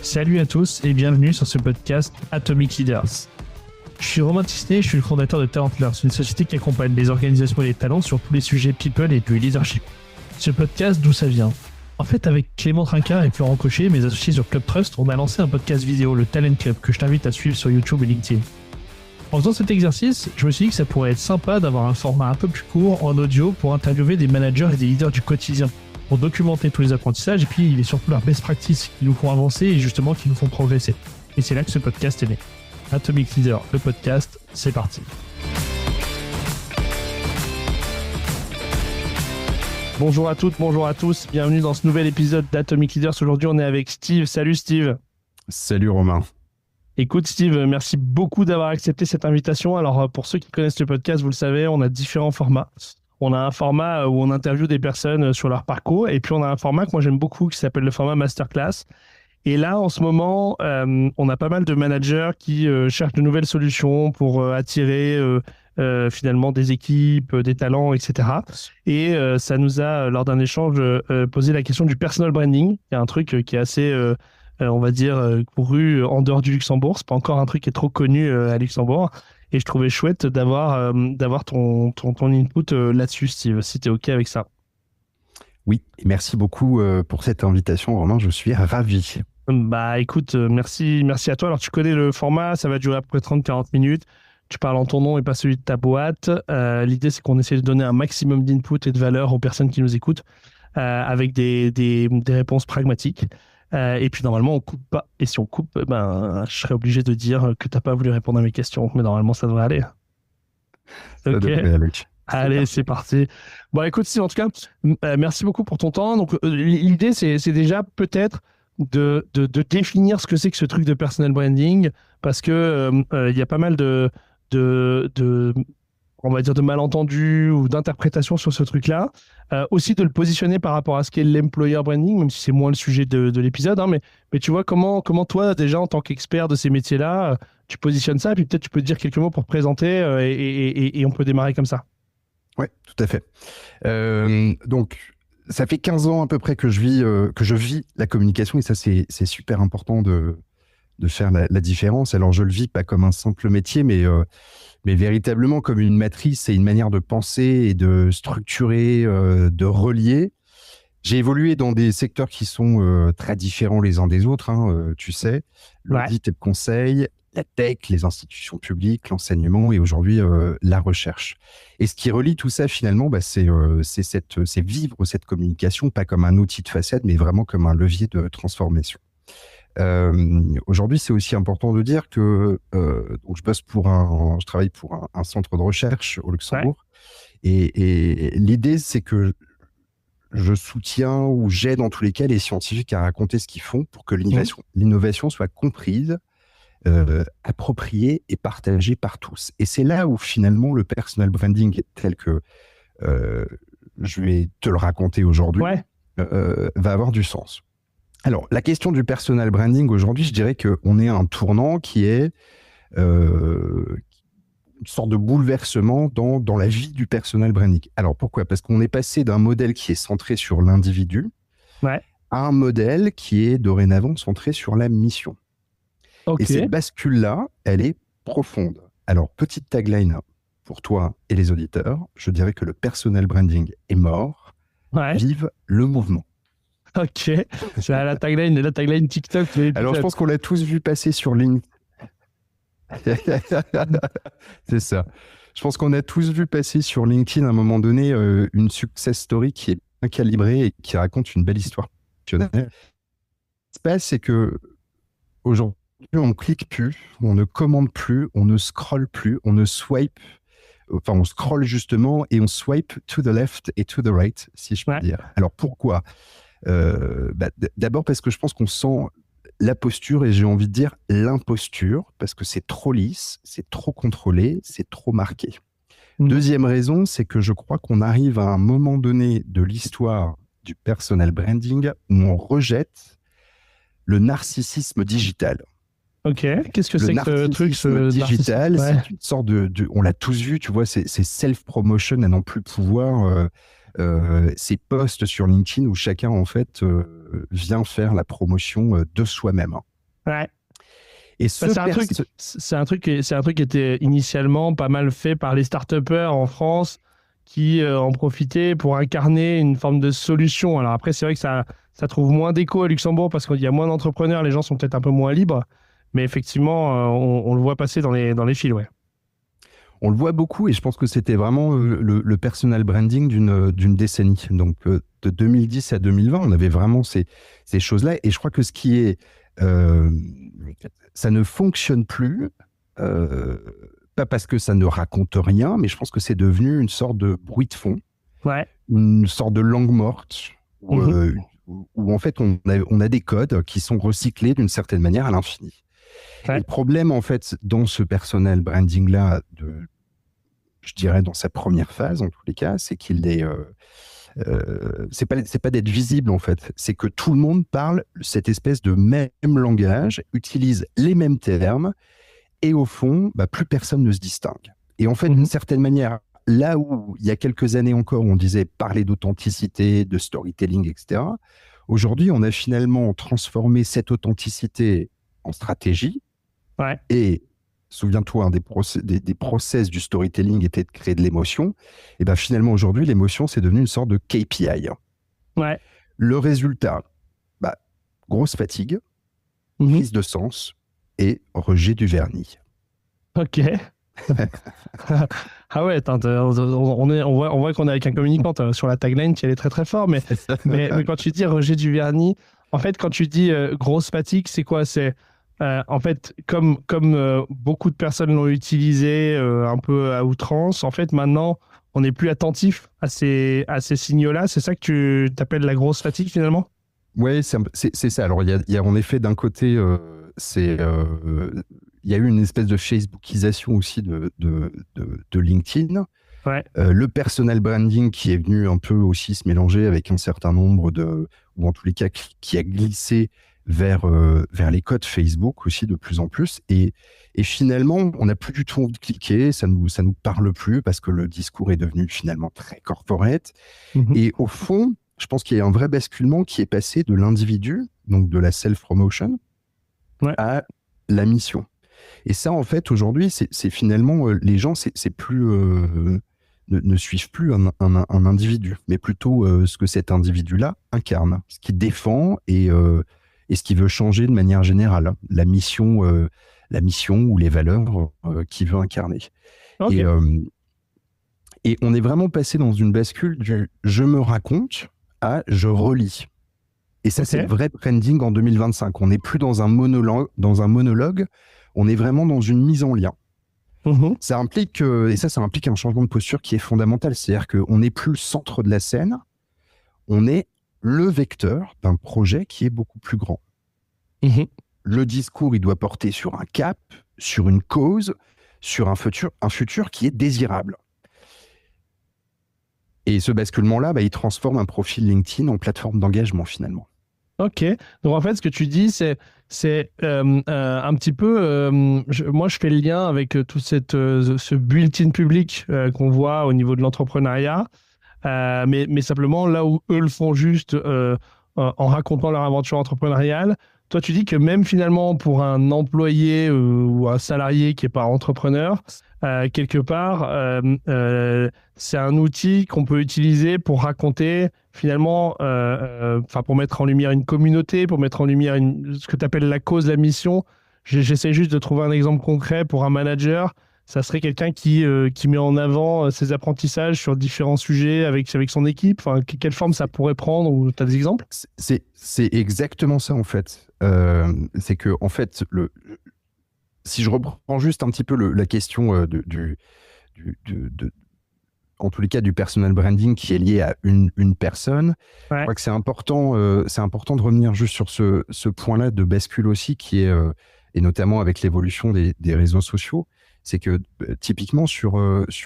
Salut à tous et bienvenue sur ce podcast Atomic Leaders. Je suis Romain Tisnet, je suis le fondateur de Talentlers, une société qui accompagne les organisations et les talents sur tous les sujets people et du leadership. Ce podcast, d'où ça vient? En fait, avec Clément Trinquart et Florent Cochet, mes associés sur Club Trust, on a lancé un podcast vidéo, le Talent Club, que je t'invite à suivre sur YouTube et LinkedIn. En faisant cet exercice, je me suis dit que ça pourrait être sympa d'avoir un format un peu plus court en audio pour interviewer des managers et des leaders du quotidien, pour documenter tous les apprentissages et puis surtout leurs best practices qui nous font avancer et justement qui nous font progresser. Et c'est là que ce podcast est né. Atomic Leader, le podcast, c'est parti. Bonjour à toutes, bonjour à tous, bienvenue dans ce nouvel épisode d'Atomic Leaders. Aujourd'hui, on est avec Steve. Salut Steve. Salut Romain. Écoute Steve, merci beaucoup d'avoir accepté cette invitation. Alors pour ceux qui connaissent le podcast, vous le savez, on a différents formats. On a un format où on interviewe des personnes sur leur parcours et puis on a un format que moi j'aime beaucoup qui s'appelle le format Masterclass. Et là, en ce moment, on a pas mal de managers qui cherchent de nouvelles solutions pour attirer finalement des équipes, des talents, etc. Et ça nous a, lors d'un échange, posé la question du personal branding. Il y a un truc qui est assez, on va dire, couru en dehors du Luxembourg. C'est pas encore un truc qui est trop connu à Luxembourg. Et je trouvais chouette d'avoir ton input là-dessus, Steve, si tu es OK avec ça. Oui, merci beaucoup pour cette invitation, Romain. Je suis ravi. Bah écoute, merci à toi. Alors tu connais le format, ça va durer à peu près 30-40 minutes. Tu parles en ton nom et pas celui de ta boîte. L'idée, c'est qu'on essaie de donner un maximum d'input et de valeur aux personnes qui nous écoutent avec des réponses pragmatiques. Et puis normalement, on coupe pas. Et si on coupe, je serais obligé de dire que tu n'as pas voulu répondre à mes questions. Mais normalement, ça devrait aller. Ça devrait aller. Allez, c'est parti. Bon, écoute, Steve, en tout cas, merci beaucoup pour ton temps. Donc, l'idée, c'est déjà peut-être de définir ce que c'est que ce truc de personal branding, parce que il y a pas mal on va dire de malentendus ou d'interprétations sur ce truc-là. Aussi de le positionner par rapport à ce qu'est l'employer branding, même si c'est moins le sujet de l'épisode. Hein, mais tu vois, comment toi, déjà, en tant qu'expert de ces métiers-là, tu positionnes ça, et puis peut-être tu peux te dire quelques mots pour te présenter et on peut démarrer comme ça. Ouais, tout à fait. Donc, ça fait 15 ans à peu près que je vis la communication, et ça, c'est super important de faire la différence. Alors, je le vis pas comme un simple métier, mais véritablement comme une matrice et une manière de penser et de structurer, de relier. J'ai évolué dans des secteurs qui sont très différents les uns des autres, hein, tu sais, l'audit et le conseil, la tech, les institutions publiques, l'enseignement et aujourd'hui la recherche. Et ce qui relie tout ça finalement, c'est vivre cette communication, pas comme un outil de façade, mais vraiment comme un levier de transformation. Aujourd'hui, c'est aussi important de dire que donc je travaille pour un centre de recherche au Luxembourg, et l'idée, c'est que je soutiens ou j'aide en tous les cas les scientifiques à raconter ce qu'ils font pour que l'innovation soit comprise, appropriée et partagée par tous. Et c'est là où finalement le personal branding tel que je vais te le raconter aujourd'hui va avoir du sens. Alors, la question du personal branding aujourd'hui, je dirais qu'on est à un tournant qui est une sorte de bouleversement dans la vie du personal branding. Alors, pourquoi ? Parce qu'on est passé d'un modèle qui est centré sur l'individu à un modèle qui est dorénavant centré sur la mission. Okay. Et cette bascule-là, elle est profonde. Alors, petite tagline pour toi et les auditeurs, je dirais que le personal branding est mort. Vive le mouvement. Ok, c'est la tagline TikTok. Alors, je pense qu'on l'a tous vu passer sur LinkedIn. C'est ça. Je pense qu'on a tous vu passer sur LinkedIn à un moment donné une success story qui est bien calibrée et qui raconte une belle histoire. Ce qui se passe, c'est que aujourd'hui, on ne clique plus, on ne commande plus, on ne scrolle plus, on ne swipe. Enfin, on scrolle justement et on swipe to the left et to the right, si je peux dire. Alors, pourquoi ? D'abord parce que je pense qu'on sent la posture et j'ai envie de dire l'imposture, parce que c'est trop lisse, c'est trop contrôlé, c'est trop marqué. Deuxième raison, c'est que je crois qu'on arrive à un moment donné de l'histoire du personal branding où on rejette le narcissisme digital. Ok, qu'est-ce que c'est que ce truc digital, c'est une sorte on l'a tous vu, tu vois, c'est self-promotion à n'en plus pouvoir. Ces posts sur LinkedIn où chacun en fait vient faire la promotion de soi-même. Ouais. Et Bah, c'est un truc qui était initialement pas mal fait par les start-upers en France qui en profitaient pour incarner une forme de solution. Alors après, c'est vrai que ça trouve moins d'écho à Luxembourg parce qu'il y a moins d'entrepreneurs, les gens sont peut-être un peu moins libres, mais effectivement, on le voit passer dans les fils, ouais. On le voit beaucoup et je pense que c'était vraiment le personal branding d'une décennie. Donc de 2010 à 2020, on avait vraiment ces choses-là. Et je crois que ce qui est... ça ne fonctionne plus, pas parce que ça ne raconte rien, mais je pense que c'est devenu une sorte de bruit de fond, Ouais. une sorte de langue morte, où, Mhm. où en fait on a des codes qui sont recyclés d'une certaine manière à l'infini. Et Ouais. le problème, en fait, dans ce personal branding-là, je dirais dans sa première phase, en tous les cas, c'est qu'il est... c'est pas d'être visible, en fait. C'est que tout le monde parle cette espèce de même langage, utilise les mêmes termes, et au fond, bah, plus personne ne se distingue. Et en fait, d'une Mhm. certaine manière, là où il y a quelques années encore, on disait parler d'authenticité, de storytelling, etc., aujourd'hui, on a finalement transformé cette authenticité en stratégie. Ouais. Et souviens-toi, un des process du storytelling était de créer de l'émotion. Et ben finalement, aujourd'hui, l'émotion, c'est devenu une sorte de KPI. Ouais. Le résultat, bah, grosse fatigue, Mhm. crise de sens et rejet du vernis. Ok. Ah ouais, attends, on voit qu'on est avec un communicant sur la tagline qui elle est très très fort, mais quand tu dis rejet du vernis, en fait, quand tu dis grosse fatigue, c'est quoi? C'est en fait, comme beaucoup de personnes l'ont utilisé un peu à outrance, en fait, maintenant, on n'est plus attentif à ces signaux-là. C'est ça que tu t'appelles la grosse fatigue finalement? Ouais, c'est ça. Alors, il y a en effet d'un côté, il y a eu une espèce de Facebookisation aussi de LinkedIn. Ouais. Le personal branding qui est venu un peu aussi se mélanger avec un certain nombre ou en tous les cas, qui a glissé vers les codes Facebook aussi de plus en plus. Et finalement, on n'a plus du tout envie de cliquer, ça nous parle plus parce que le discours est devenu finalement très corporate. Mhm. Et au fond, je pense qu'il y a un vrai basculement qui est passé de l'individu, donc de la self-promotion, Ouais. à la mission. Et ça, en fait, aujourd'hui, c'est finalement, les gens, c'est plus, ne suivent plus un individu, mais plutôt ce que cet individu-là incarne, ce qu'il défend et ce qu'il veut changer de manière générale, la mission ou les valeurs qu'il veut incarner. Et, Ok. et on est vraiment passé dans une bascule du je me raconte à je relis. Et ça, c'est le Ok. vrai branding en 2025. On n'est plus dans un monologue, on est vraiment dans une mise en lien. Mhm. Ça implique, ça implique un changement de posture qui est fondamental. C'est-à-dire qu'on n'est plus le centre de la scène, on est le vecteur d'un projet qui est beaucoup plus grand. Mhm. Le discours, il doit porter sur un cap, sur une cause, sur un futur qui est désirable. Et ce basculement-là, bah, il transforme un profil LinkedIn en plateforme d'engagement finalement. Ok, donc en fait, ce que tu dis, c'est un petit peu, moi je fais le lien avec tout ce built-in public qu'on voit au niveau de l'entrepreneuriat, mais simplement là où eux le font juste en racontant leur aventure entrepreneuriale, toi tu dis que même finalement pour un employé ou un salarié qui n'est pas entrepreneur, quelque part, c'est un outil qu'on peut utiliser pour raconter finalement, enfin pour mettre en lumière une communauté, pour mettre en lumière ce que tu appelles la cause, la mission. J'essaie juste de trouver un exemple concret pour un manager. Ça serait quelqu'un qui met en avant ses apprentissages sur différents sujets avec son équipe. Enfin, quelle forme ça pourrait prendre? Ou tu as des exemples? C'est exactement ça en fait. C'est que en fait, si je reprends juste un petit peu la question en tous les cas du personal branding qui est lié à une personne, je Ouais. crois que c'est important de revenir juste sur ce point-là de bascule aussi qui est, et notamment avec l'évolution des réseaux sociaux, c'est que typiquement sur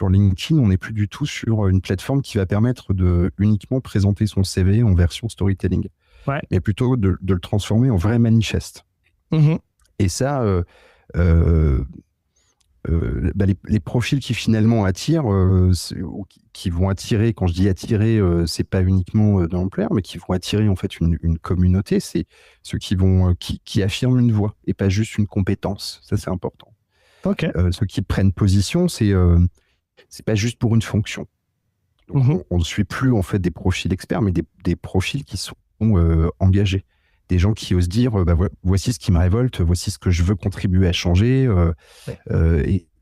LinkedIn, on n'est plus du tout sur une plateforme qui va permettre de uniquement présenter son CV en version storytelling, Ouais. mais plutôt de le transformer en vrai manifeste. Mhm. Et ça, euh, les profils qui finalement attirent, ou qui vont attirer, quand je dis attirer, c'est pas uniquement de l'ampleur, mais qui vont attirer en fait une communauté, c'est ceux qui affirment une voix et pas juste une compétence. Ça, c'est important. Ok. Ceux qui prennent position, c'est pas juste pour une fonction. Donc, on ne suit plus en fait des profils experts, mais des profils qui sont engagés. Des gens qui osent dire, voici ce qui me révolte, voici ce que je veux contribuer à changer.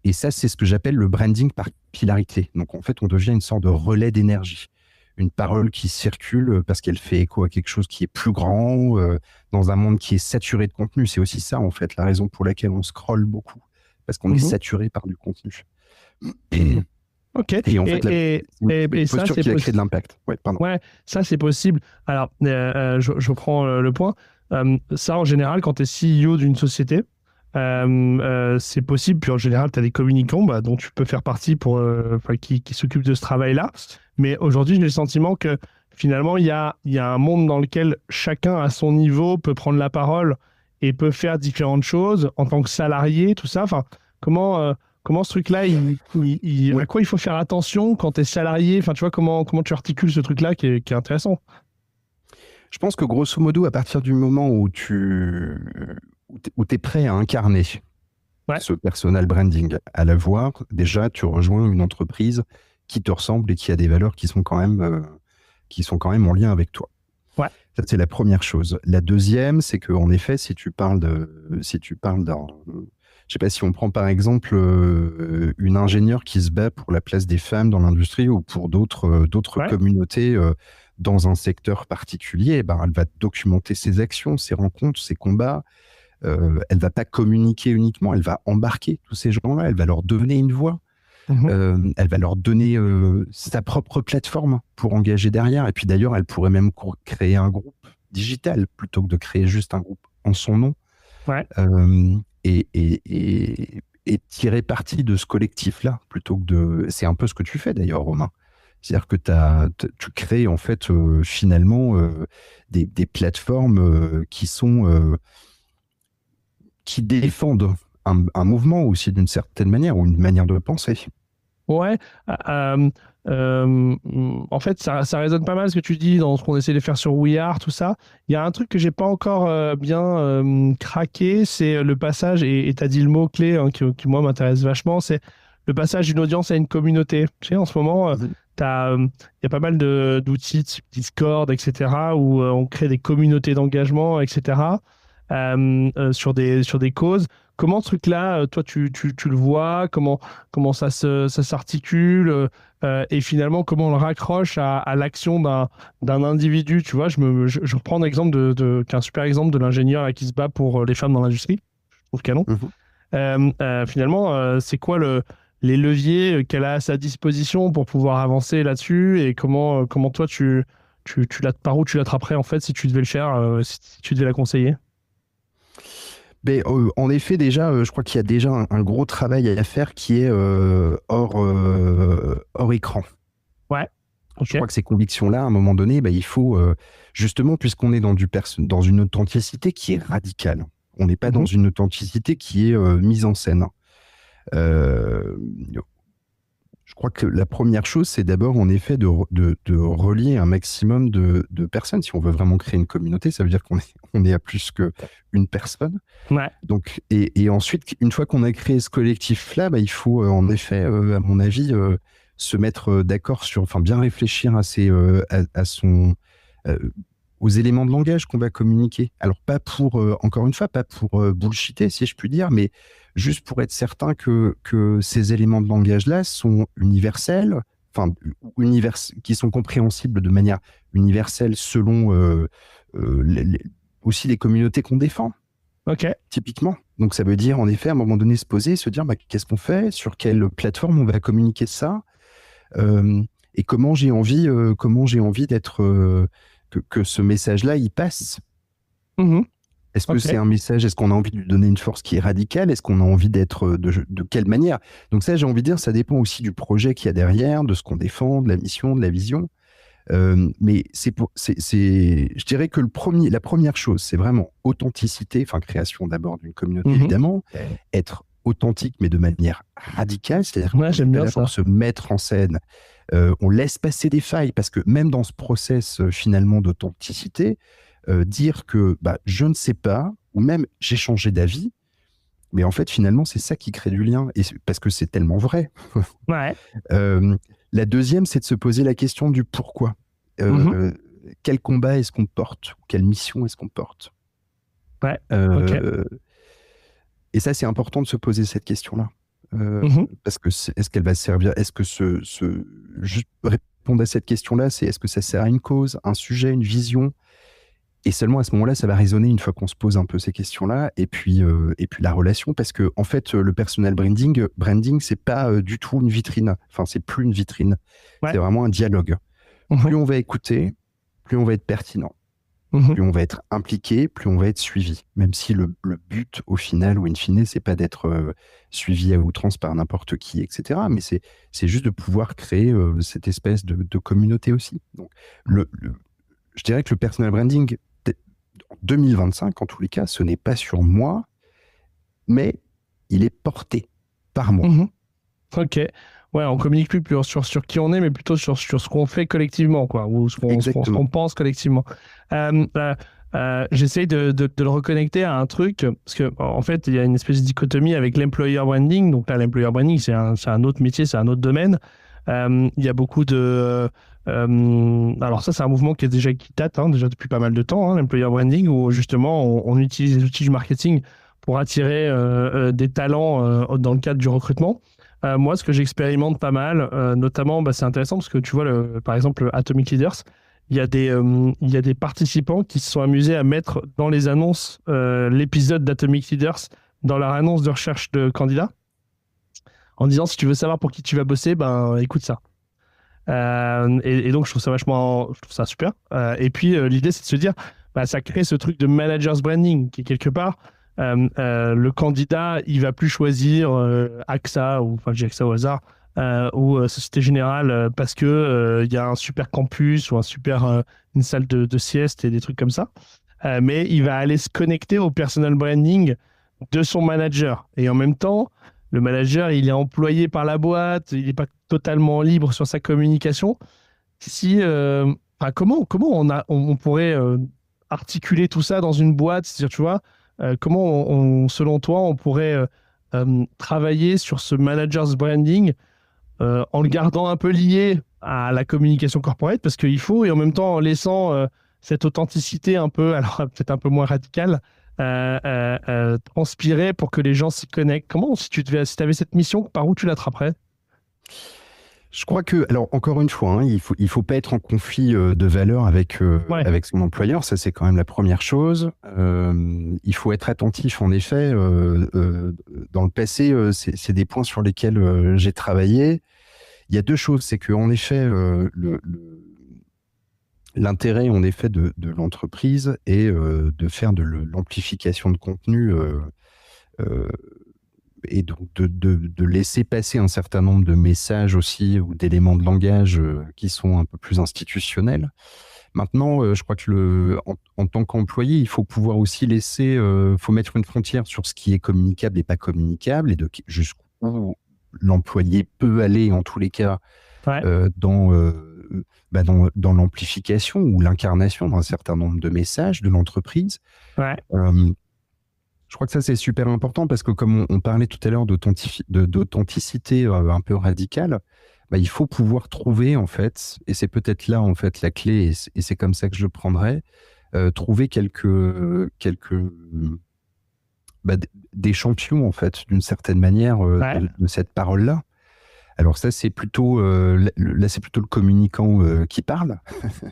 Et ça, c'est ce que j'appelle le branding par capillarité. Donc, en fait, on devient une sorte de relais d'énergie. Une parole qui circule parce qu'elle fait écho à quelque chose qui est plus grand, dans un monde qui est saturé de contenu. C'est aussi ça, en fait, la raison pour laquelle on scrolle beaucoup. Parce qu'on est saturé par du contenu. Ok. Et en fait, et ça, posture qui a créé de l'impact. Ouais, pardon. Ouais, ça, c'est possible. Alors, je reprends le point. Ça, en général, quand tu es CEO d'une société, c'est possible. Puis en général, tu as des communicants dont tu peux faire partie qui s'occupent de ce travail-là. Mais aujourd'hui, j'ai le sentiment que finalement, il y a un monde dans lequel chacun, à son niveau, peut prendre la parole et peut faire différentes choses en tant que salarié, tout ça. Enfin, comment ce truc-là, à quoi il faut faire attention quand tu es salarié? Enfin, tu vois, comment tu articules ce truc-là qui est intéressant? Je pense que grosso modo, à partir du moment où tu es prêt à incarner ce personal branding, à l'avoir, déjà, tu rejoins une entreprise qui te ressemble et qui a des valeurs qui sont quand même en lien avec toi. Ouais. Ça, c'est la première chose. La deuxième, c'est qu'en effet, si tu parles d'un... Je sais pas, si on prend par exemple une ingénieure qui se bat pour la place des femmes dans l'industrie ou pour d'autres communautés dans un secteur particulier, elle va documenter ses actions, ses rencontres, ses combats. Elle va pas communiquer uniquement, elle va embarquer tous ces gens-là, elle va leur donner une voix. Elle va leur donner sa propre plateforme pour engager derrière. Et puis d'ailleurs, elle pourrait même créer un groupe digital plutôt que de créer juste un groupe en son nom. Ouais. Et tirer parti de ce collectif-là plutôt que de... C'est un peu ce que tu fais d'ailleurs, Romain. C'est-à-dire que tu crées en fait finalement des plateformes qui défendent un mouvement aussi d'une certaine manière ou une manière de penser. Ouais. En fait, ça résonne pas mal ce que tu dis dans ce qu'on essaie de faire sur We Are, tout ça. Il y a un truc que j'ai pas encore bien craqué, c'est le passage, et tu as dit le mot-clé qui moi m'intéresse vachement, c'est le passage d'une audience à une communauté. Tu sais, en ce moment, il y a pas mal d'outils, type Discord, etc., où on crée des communautés d'engagement, etc., sur des causes. Comment ce truc-là, toi, tu le vois? Comment ça s'articule? Et finalement, comment on le raccroche à l'action d'un individu? Tu vois, je reprends l'exemple qu'un super exemple de l'ingénieur là, qui se bat pour les femmes dans l'industrie. Je trouve canon. Finalement, c'est quoi les leviers qu'elle a à sa disposition pour pouvoir avancer là-dessus? Et comment toi, par où tu l'attraperais en fait si tu devais le faire, si tu devais la conseiller? Mais, en effet, déjà, je crois qu'il y a déjà un gros travail à faire qui est hors écran. Ouais. Okay. Je crois que ces convictions-là, à un moment donné, il faut, justement, puisqu'on est dans une authenticité qui est radicale. On n'est pas dans une authenticité qui est mise en scène. Je crois que la première chose, c'est d'abord, en effet, de relier un maximum de personnes. Si on veut vraiment créer une communauté, ça veut dire qu'on est à plus qu'une personne. Ouais. Donc, et ensuite, une fois qu'on a créé ce collectif-là, il faut, en effet, à mon avis, se mettre d'accord bien réfléchir aux éléments de langage qu'on va communiquer. Alors, pas pour, encore une fois, pas pour bullshiter, si je puis dire, mais juste pour être certain que ces éléments de langage-là sont universels, qui sont compréhensibles de manière universelle selon aussi les communautés qu'on défend. Ok. Typiquement. Donc, ça veut dire, en effet, à un moment donné, se poser, se dire, qu'est-ce qu'on fait? Sur quelle plateforme on va communiquer ça? Et comment j'ai envie d'être... que ce message-là, il passe. Est-ce que c'est un message? Est-ce qu'on a envie de lui donner une force qui est radicale? Est-ce qu'on a envie d'être de quelle manière? Donc ça, j'ai envie de dire, ça dépend aussi du projet qu'il y a derrière, de ce qu'on défend, de la mission, de la vision. Mais je dirais que la première chose, c'est vraiment authenticité, création d'abord d'une communauté, évidemment, être authentique, mais de manière radicale. C'est-à-dire Ouais, j'aime bien là ça. pour se mettre en scène. On laisse passer des failles parce que même dans ce process finalement d'authenticité, dire que je ne sais pas, ou même j'ai changé d'avis, mais en fait finalement c'est ça qui crée du lien, et parce que c'est tellement vrai. Ouais. La deuxième, c'est de se poser la question du pourquoi. Mhm. Quel combat est-ce qu'on porte? Quelle mission est-ce qu'on porte? Ouais. Ok. Euh, et ça, c'est important de se poser cette question-là. Mhm. Parce que est-ce qu'elle va servir? Est-ce que juste répondre à cette question-là, c'est est-ce que ça sert à une cause, un sujet, une vision? Et seulement à ce moment-là, ça va résonner une fois qu'on se pose un peu ces questions-là. Et puis la relation, parce que en fait, le personal branding, c'est pas du tout une vitrine. Enfin, c'est plus une vitrine. Ouais. C'est vraiment un dialogue. Plus Mhm. on va écouter, plus on va être pertinent. Mhm. Plus on va être impliqué, plus on va être suivi. Même si le but, au final, ou in fine, c'est pas d'être suivi à outrance par n'importe qui, etc. Mais c'est juste de pouvoir créer cette espèce de communauté aussi. Donc, je dirais que le personal branding, en 2025, en tous les cas, ce n'est pas sur moi, mais il est porté par moi. Mhm. Ok. Ouais, on communique plus sur qui on est, mais plutôt sur ce qu'on fait collectivement, quoi, ou ce Exactement. qu'on pense collectivement. Euh, euh, J'essaye de le reconnecter à un truc, parce que en fait, il y a une espèce de dichotomie avec l'employer branding. Donc là, l'employer branding, c'est un autre métier, c'est un autre domaine. Il y a beaucoup de... alors ça, c'est un mouvement qui date déjà depuis pas mal de temps, hein, l'employer branding, où justement, on utilise les outils du marketing pour attirer des talents dans le cadre du recrutement. Moi, ce que j'expérimente pas mal, notamment, c'est intéressant parce que tu vois, par exemple, Atomic Leaders, il y a des participants qui se sont amusés à mettre dans les annonces l'épisode d'Atomic Leaders dans leur annonce de recherche de candidats, en disant si tu veux savoir pour qui tu vas bosser, écoute ça. Et donc, je trouve ça super. Et puis, l'idée, c'est de se dire, ça crée ce truc de manager's branding qui est quelque part, le candidat, il va plus choisir AXA, ou enfin, j'ai AXA au hasard, ou Société Générale, parce que il y a un super campus ou une salle de sieste et des trucs comme ça. Mais il va aller se connecter au personal branding de son manager. Et en même temps, le manager, il est employé par la boîte, il n'est pas totalement libre sur sa communication. Si, comment on pourrait articuler tout ça dans une boîte? C'est-à-dire, tu vois, comment selon toi, on pourrait travailler sur ce manager's branding en le gardant un peu lié à la communication corporate, parce qu'il faut, et en même temps en laissant cette authenticité un peu, alors peut-être un peu moins radicale, transpirer pour que les gens s'y connectent. Comment, si tu avais cette mission, par où tu l'attraperais? Je crois que, alors encore une fois, hein, il faut pas être en conflit de valeurs Ouais. avec son employeur, ça c'est quand même la première chose. Il faut être attentif, en effet. Dans le passé, c'est des points sur lesquels j'ai travaillé. Il y a deux choses, c'est que en effet, l'intérêt en effet de l'entreprise est de faire de l'amplification de contenu. Euh, et donc de laisser passer un certain nombre de messages aussi ou d'éléments de langage qui sont un peu plus institutionnels. Maintenant, je crois que en tant qu'employé, il faut pouvoir aussi faut mettre une frontière sur ce qui est communicable et pas communicable, et jusqu'où l'employé peut aller, en tous les cas, Ouais. dans l'amplification ou l'incarnation d'un certain nombre de messages de l'entreprise. Ouais. Je crois que ça, c'est super important parce que comme on parlait tout à l'heure d'authenticité un peu radicale, il faut pouvoir trouver, en fait, et c'est peut-être là, en fait, la clé, et c'est comme ça que je le prendrais, trouver des champions, en fait, d'une certaine manière, Ouais. de cette parole-là. Alors ça, c'est plutôt, là, c'est plutôt le communicant qui parle.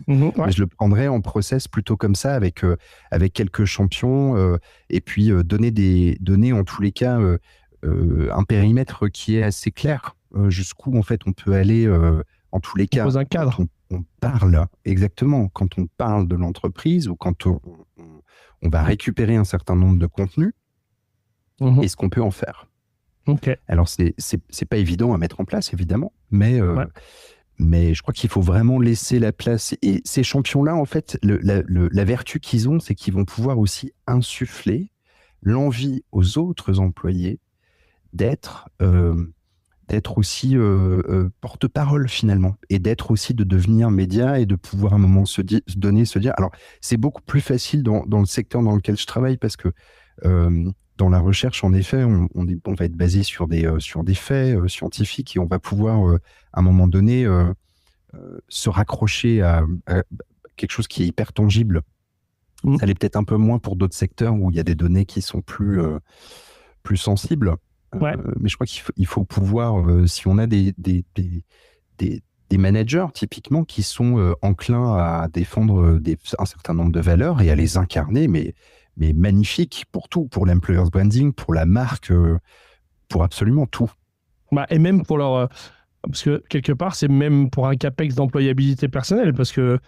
Mhm, ouais. Mais je le prendrais en process plutôt comme ça, avec quelques champions, et puis donner en tous les cas un périmètre qui est assez clair, jusqu'où en fait on peut aller, en tous les On cas, pose un quand cadre. on parle, exactement, quand on parle de l'entreprise, ou quand on va récupérer un certain nombre de contenus, Mhm. et ce qu'on peut en faire. Ok. Alors c'est pas évident à mettre en place, évidemment, mais Ouais. mais je crois qu'il faut vraiment laisser la place. Et ces champions-là, en fait, la vertu qu'ils ont, c'est qu'ils vont pouvoir aussi insuffler l'envie aux autres employés d'être aussi porte-parole finalement, et d'être aussi de devenir média et de pouvoir à un moment se dire. Alors, c'est beaucoup plus facile dans le secteur dans lequel je travaille parce que dans la recherche, en effet, on va être basé sur des faits scientifiques et on va pouvoir à un moment donné se raccrocher à quelque chose qui est hyper tangible. Ça l'est peut-être un peu moins pour d'autres secteurs où il y a des données qui sont plus sensibles. Ouais. Mais je crois qu'il faut pouvoir, si on a des managers typiquement qui sont enclins à défendre un certain nombre de valeurs et à les incarner, mais magnifique pour tout, pour l'employer's branding, pour la marque, pour absolument tout. Bah, et même pour leur... parce que quelque part, c'est même pour un CAPEX d'employabilité personnelle, parce que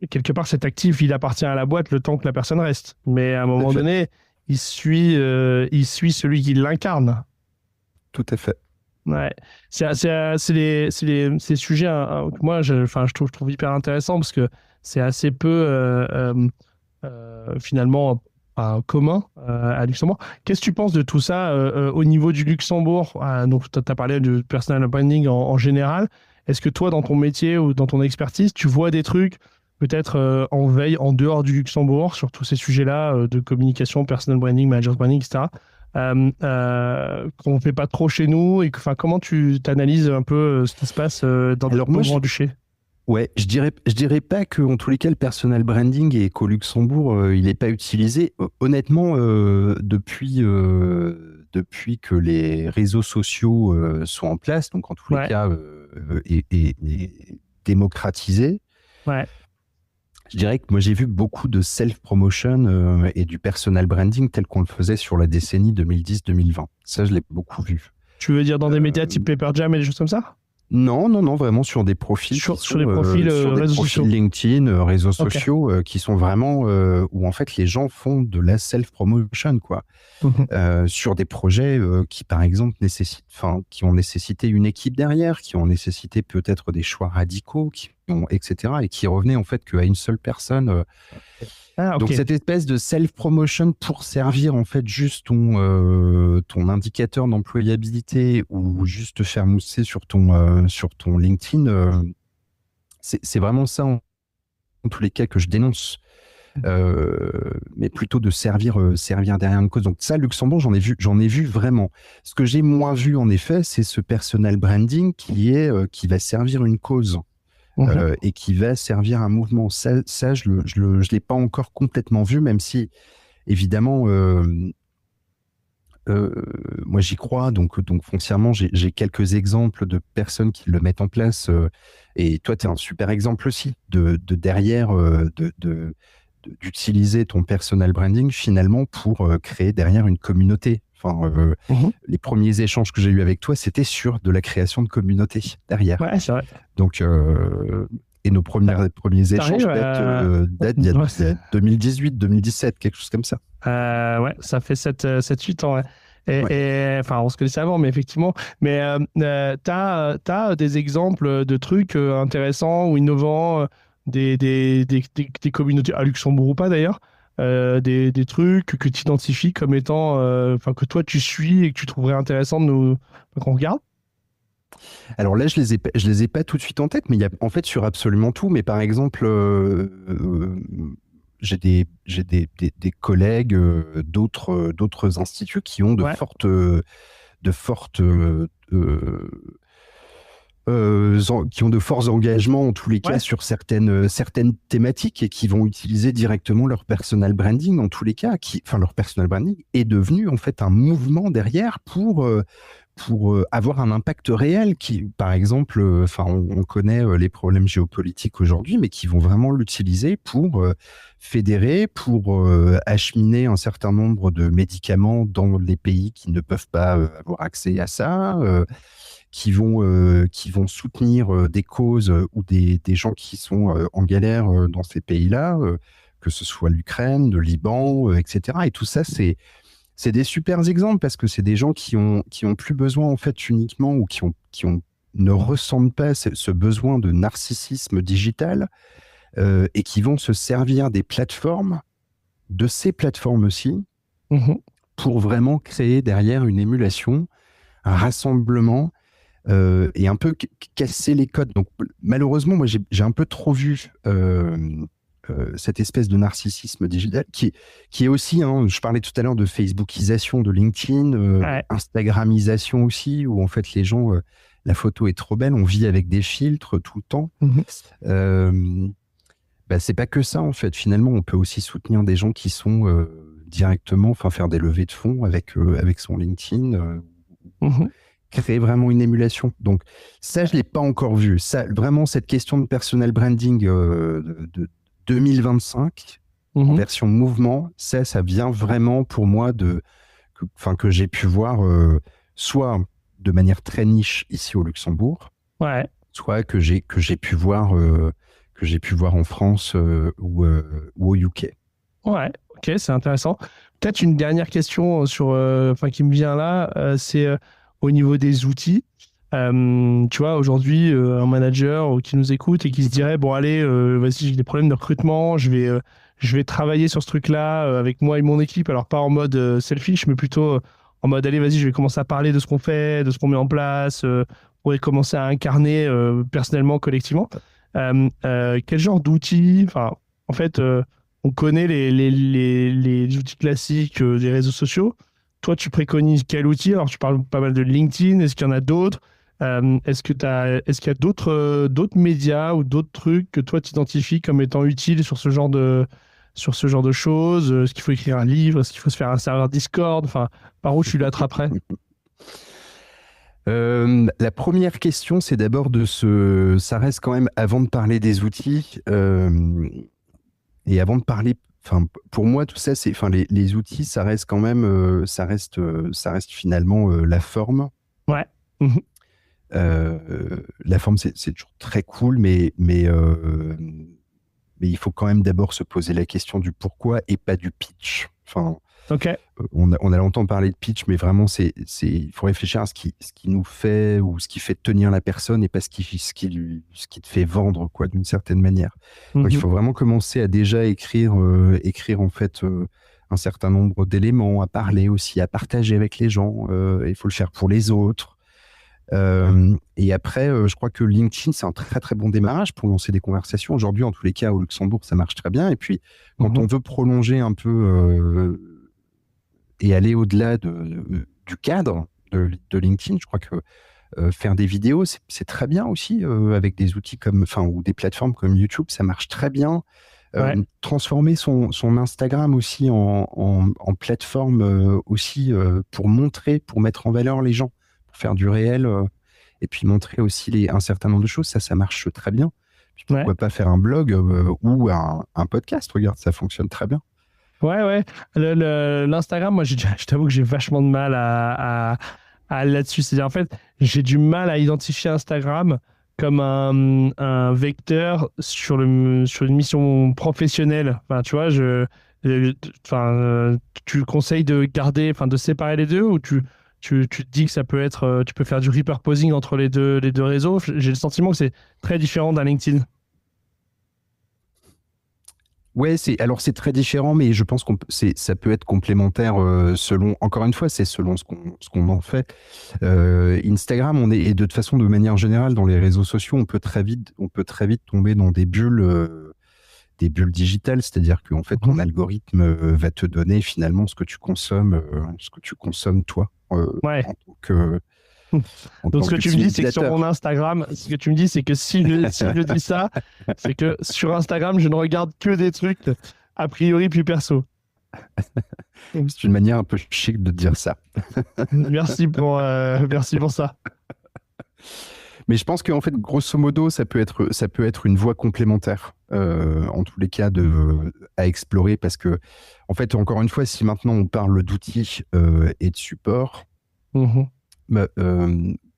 quelque part, cet actif, il appartient à la boîte le temps que la personne reste. Mais à un moment donné, il suit celui qui l'incarne. Tout à fait. Ouais. C'est ces sujets que moi, je trouve hyper intéressant parce que c'est assez peu, finalement, commun à Luxembourg. Qu'est-ce que tu penses de tout ça au niveau du Luxembourg? Donc, tu as parlé de personal branding en général. Est-ce que toi, dans ton métier ou dans ton expertise, tu vois des trucs peut-être en veille, en dehors du Luxembourg, sur tous ces sujets-là de communication, personal branding, manager branding, etc., qu'on ne fait pas trop chez nous et comment tu t'analyses un peu ce qui se passe dans le Grand-Duché? Ouais, je dirais pas que en tous les cas le personal branding et qu'au Luxembourg il n'est pas utilisé. Honnêtement, depuis que les réseaux sociaux sont en place, donc en tous les cas et démocratisés. Ouais. Je dirais que moi j'ai vu beaucoup de self-promotion et du personal branding tel qu'on le faisait sur la décennie 2010-2020. Ça, je l'ai beaucoup vu. Tu veux dire dans des médias type Paper Jam et des choses comme ça? Non, vraiment sur des profils sur des profils réseaux sociaux. LinkedIn, réseaux sociaux qui sont vraiment où en fait les gens font de la self-promotion quoi. Sur des projets qui par exemple qui ont nécessité une équipe derrière, qui ont nécessité peut-être des choix radicaux, etc. et qui revenaient en fait qu'à une seule personne. Donc cette espèce de self-promotion pour servir en fait juste ton indicateur d'employabilité ou juste faire mousser sur ton LinkedIn, c'est vraiment ça en tous les cas que je dénonce. Mais plutôt de servir derrière une cause. Donc ça, Luxembourg, j'en ai vu vraiment. Ce que j'ai moins vu en effet, c'est ce personal branding qui va servir une cause. Et qui va servir un mouvement. Ça je l'ai pas encore complètement vu, même si, évidemment, moi j'y crois, donc foncièrement, j'ai quelques exemples de personnes qui le mettent en place, et toi, tu es un super exemple aussi, de derrière, d'utiliser ton personal branding, finalement, pour créer derrière une communauté. Les premiers échanges que j'ai eus avec toi, c'était sur de la création de communauté derrière. Ouais, c'est vrai. Donc, et nos premiers échanges datent d'il y a 2018-2017, quelque chose comme ça. Ouais, ça fait 7-8 ans. Ouais. Et on se connaissait avant, mais effectivement. Mais t'as des exemples de trucs intéressants ou innovants, des communautés à Luxembourg ou pas d'ailleurs, des trucs que tu identifies comme étant, que toi tu suis et que tu trouverais intéressant qu'on regarde? Alors là, je les ai pas tout de suite en tête, mais il y a en fait sur absolument tout. Mais par exemple, j'ai des collègues d'autres instituts qui ont de forts engagements en tous les cas sur certaines thématiques et qui vont utiliser directement leur personal branding en tous les cas. Leur personal branding est devenu en fait un mouvement derrière pour avoir un impact réel par exemple, on connaît les problèmes géopolitiques aujourd'hui, mais qui vont vraiment l'utiliser pour fédérer, pour acheminer un certain nombre de médicaments dans les pays qui ne peuvent pas avoir accès à ça, qui vont soutenir des causes ou des gens qui sont en galère dans ces pays-là, que ce soit l'Ukraine, le Liban, etc. Et tout ça, c'est des super exemples parce que c'est des gens qui ont plus besoin en fait uniquement ou ne ressentent pas ce besoin de narcissisme digital et qui vont se servir des plateformes, de ces plateformes aussi, pour vraiment créer derrière une émulation, un rassemblement et un peu casser les codes. Donc malheureusement, moi j'ai un peu trop vu cette espèce de narcissisme digital qui est aussi, hein, je parlais tout à l'heure de Facebookisation de LinkedIn, Ouais. Instagramisation aussi, où en fait les gens, la photo est trop belle, on vit avec des filtres tout le temps. Mhm. Bah, c'est pas que ça en fait. Finalement, on peut aussi soutenir des gens qui sont directement, enfin faire des levées de fonds avec son LinkedIn, Mhm. créer vraiment une émulation. Donc ça, je l'ai pas encore vu. Ça, vraiment, cette question de personal branding de 2025 en Mhm. version mouvement, ça vient vraiment pour moi que j'ai pu voir soit de manière très niche ici au Luxembourg, Ouais. soit que j'ai pu voir en France ou au UK. Ouais. Ok, c'est intéressant. Peut-être une dernière question qui me vient là, c'est au niveau des outils. Tu vois, aujourd'hui, un manager qui nous écoute et qui se dirait, bon, allez, vas-y, j'ai des problèmes de recrutement, je vais travailler sur ce truc-là avec moi et mon équipe. Alors, pas en mode selfish, mais plutôt en mode, allez, vas-y, je vais commencer à parler de ce qu'on fait, de ce qu'on met en place, pour commencer à incarner personnellement, collectivement. Quel genre d'outils, enfin, en fait, on connaît les outils classiques des réseaux sociaux. Toi, tu préconises quel outil? Alors, tu parles pas mal de LinkedIn. Est-ce qu'il y en a d'autres? Est-ce qu'il y a d'autres médias ou d'autres trucs que toi, tu identifies comme étant utiles sur ce genre de choses? Est-ce qu'il faut écrire un livre? Est-ce qu'il faut se faire un serveur Discord? Enfin, par où tu l'attraperais? La première question, c'est d'abord ça reste quand même avant de parler des outils et avant de parler, enfin pour moi tout ça, enfin les outils, ça reste quand même, ça reste finalement la forme. Ouais. Mhm. La forme, c'est toujours très cool, mais il faut quand même d'abord se poser la question du pourquoi et pas du pitch. Enfin, Ok. on a longtemps parlé de pitch, mais vraiment, il faut réfléchir à ce qui nous fait ou ce qui fait tenir la personne et pas ce qui te fait vendre, quoi, d'une certaine manière. Donc, il Mhm. faut vraiment commencer à déjà écrire en fait un certain nombre d'éléments, à parler aussi, à partager avec les gens. Il faut le faire pour les autres. Et après, je crois que LinkedIn, c'est un très très bon démarrage pour lancer des conversations. Aujourd'hui, en tous les cas, au Luxembourg, ça marche très bien. Et puis, quand on Mhm. veut prolonger un peu et aller au-delà du cadre de LinkedIn, je crois que faire des vidéos, c'est très bien aussi avec des outils ou des plateformes comme YouTube, ça marche très bien. Ouais. Transformer son Instagram aussi en plateforme aussi pour mettre en valeur les gens, pour faire du réel et puis montrer aussi un certain nombre de choses, ça marche très bien. Puis Ouais. pourquoi pas faire un blog ou un podcast, regarde, ça fonctionne très bien. Ouais, ouais. L'Instagram, moi, je t'avoue que j'ai vachement de mal à aller là-dessus. C'est-à-dire, en fait, j'ai du mal à identifier Instagram comme un vecteur sur une mission professionnelle. Enfin, tu vois, tu conseilles de garder, enfin, de séparer les deux ou tu te dis que ça peut être, tu peux faire du repurposing entre les deux réseaux. J'ai le sentiment que c'est très différent d'un LinkedIn. Ouais, alors c'est très différent, mais je pense ça peut être complémentaire selon, encore une fois, c'est selon ce qu'on en fait. Instagram, et de toute façon, de manière générale, dans les réseaux sociaux, on peut très vite tomber dans des bulles digitales, c'est-à-dire qu'en fait, ton Mhm. algorithme va te donner finalement ce que tu consommes toi, Ouais. en tant que, en Donc, tant ce que tu me dis, c'est que sur mon qu'utilisateur. Instagram, ce que tu me dis, c'est que si je dis ça, c'est que sur Instagram, je ne regarde que des trucs a priori plus perso. C'est une manière un peu chic de dire ça. Merci pour ça. Mais je pense qu'en fait, grosso modo, ça peut être une voie complémentaire, en tous les cas, à explorer, parce que, en fait, encore une fois, si maintenant on parle d'outils et de support, Mhm. bah,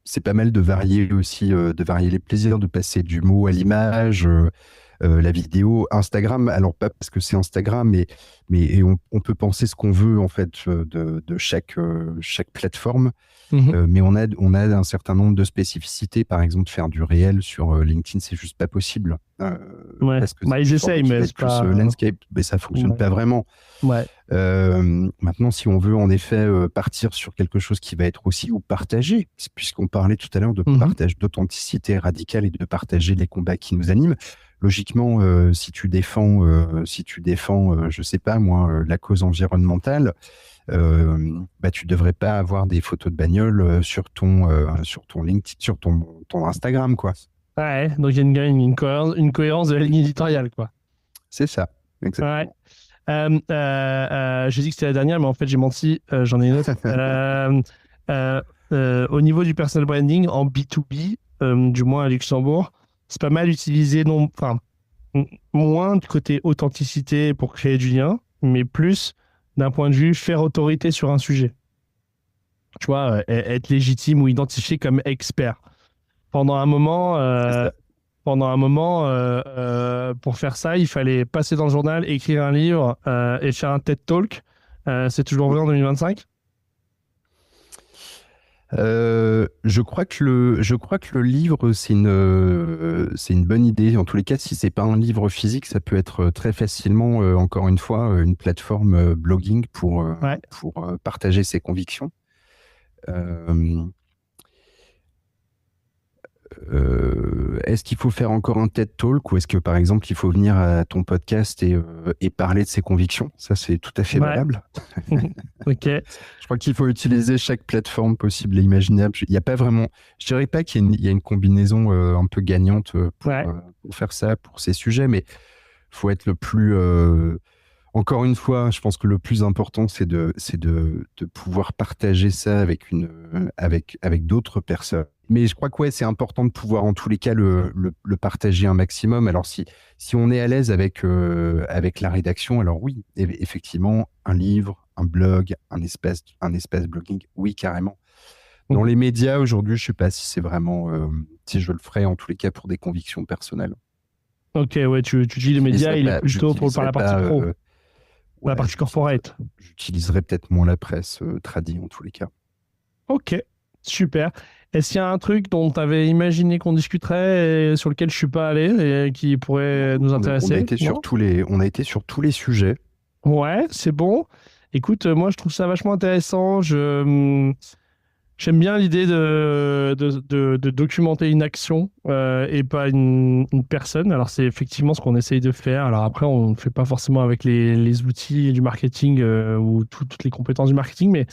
c'est pas mal de varier aussi, de varier les plaisirs, de passer du mot à l'image, la vidéo, Instagram. Alors pas parce que c'est Instagram, mais on peut penser ce qu'on veut en fait de chaque plateforme. Mais on a un certain nombre de spécificités. Par exemple, faire du réel sur LinkedIn, c'est juste pas possible. Parce que ils essayent, mais c'est plus pas... landscape, mais ça fonctionne pas vraiment. Maintenant, si on veut en effet partir sur quelque chose qui va être aussi ou partagé, puisqu'on parlait tout à l'heure de partage, d'authenticité radicale et de partager les combats qui nous animent. Logiquement, si tu défends, je sais pas moi, la cause environnementale, tu devrais pas avoir des photos de bagnole sur ton LinkedIn, sur ton Instagram, quoi. Ouais, donc il y a une cohérence de la ligne éditoriale, quoi. C'est ça, exactement. Ouais. J'ai dit que c'était la dernière, mais en fait j'ai menti, j'en ai une autre. Au niveau du personal branding en B2B, du moins à Luxembourg, c'est pas mal utilisé, moins du côté authenticité pour créer du lien, mais plus d'un point de vue faire autorité sur un sujet. Tu vois, être légitime ou identifié comme expert. Pendant un moment, pour faire ça, il fallait passer dans le journal, écrire un livre et faire un TED Talk. C'est toujours vrai en 2025 ? Je crois que le livre, c'est une bonne idée. En tous les cas, si c'est pas un livre physique, ça peut être très facilement, encore une fois, une plateforme blogging pour partager ses convictions. Est-ce qu'il faut faire encore un TED Talk ou est-ce que, par exemple, il faut venir à ton podcast et parler de ses convictions ? Ça, c'est tout à fait valable. Ok. Je crois qu'il faut utiliser chaque plateforme possible et imaginable. Il n'y a pas vraiment... Je dirais pas qu'il y a une combinaison un peu gagnante pour faire ça, pour ces sujets, mais il faut être le plus... Encore une fois, je pense que le plus important, c'est de pouvoir partager ça avec d'autres personnes. Mais je crois que c'est important de pouvoir, en tous les cas, le partager un maximum. Alors, si on est à l'aise avec la rédaction, alors oui, effectivement, un livre, un blog, un espace blogging, oui, carrément. Dans les médias, aujourd'hui, je ne sais pas si c'est vraiment... si je le ferais, en tous les cas, pour des convictions personnelles. Ok, ouais, tu dis les médias, il est plutôt par la partie pro. La partie corporate. J'utiliserais peut-être moins la presse tradie, en tous les cas. Ok, super. Est-ce qu'il y a un truc dont tu avais imaginé qu'on discuterait et sur lequel je ne suis pas allé et qui pourrait nous intéresser ? On a été sur tous les sujets. Ouais, c'est bon. Écoute, moi, je trouve ça vachement intéressant. J'aime bien l'idée de documenter une action et pas une personne. Alors, c'est effectivement ce qu'on essaye de faire. Alors après, on ne fait pas forcément avec les outils du marketing ou toutes les compétences du marketing, mais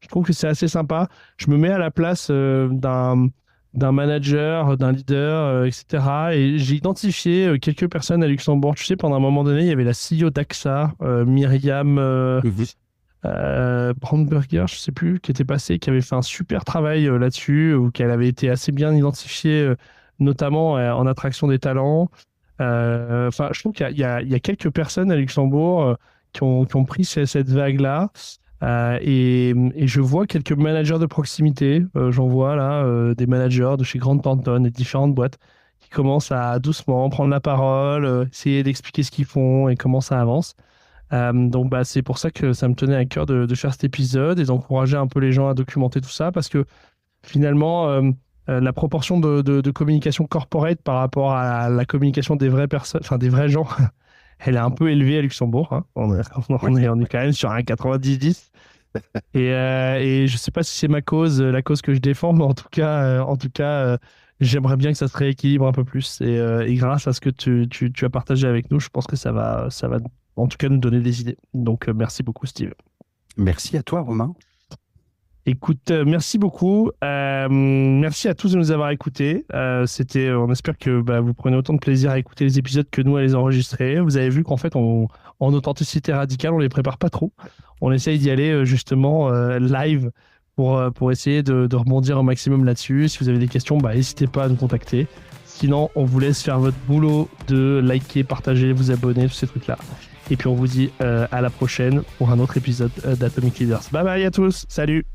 je trouve que c'est assez sympa. Je me mets à la place d'un manager, d'un leader, etc. Et j'ai identifié quelques personnes à Luxembourg. Tu sais, pendant un moment donné, il y avait la CEO d'AXA, Myriam Brandberger, je ne sais plus, qui était passée, qui avait fait un super travail là-dessus, ou qu'elle avait été assez bien identifiée, notamment en attraction des talents. Je trouve qu'il y a quelques personnes à Luxembourg qui ont pris cette vague-là. Et je vois quelques managers de proximité. J'en vois là des managers de chez Grant Thornton et différentes boîtes qui commencent à doucement prendre la parole, essayer d'expliquer ce qu'ils font et comment ça avance. Donc c'est pour ça que ça me tenait à cœur de faire cet épisode et d'encourager un peu les gens à documenter tout ça, parce que finalement la proportion de communication corporate par rapport à la communication des vraies personnes, enfin des vrais gens, elle est un peu élevée à Luxembourg, hein. On est quand même sur un 90-10. Et je sais pas si c'est la cause que je défends, mais en tout cas, j'aimerais bien que ça se rééquilibre un peu plus. Et grâce à ce que tu as partagé avec nous, je pense que ça va en tout cas nous donner des idées. Donc merci beaucoup, Steve. Merci à toi, Romain. Écoute, merci beaucoup. Merci à tous de nous avoir écoutés. On espère que vous prenez autant de plaisir à écouter les épisodes que nous à les enregistrer. Vous avez vu qu'en fait, en authenticité radicale, on les prépare pas trop. On essaye d'y aller justement live pour essayer de rebondir au maximum là-dessus. Si vous avez des questions, n'hésitez pas à nous contacter. Sinon, on vous laisse faire votre boulot de liker, partager, vous abonner, tous ces trucs-là. Et puis on vous dit à la prochaine pour un autre épisode d'Atomic Leaders. Bye bye à tous, salut!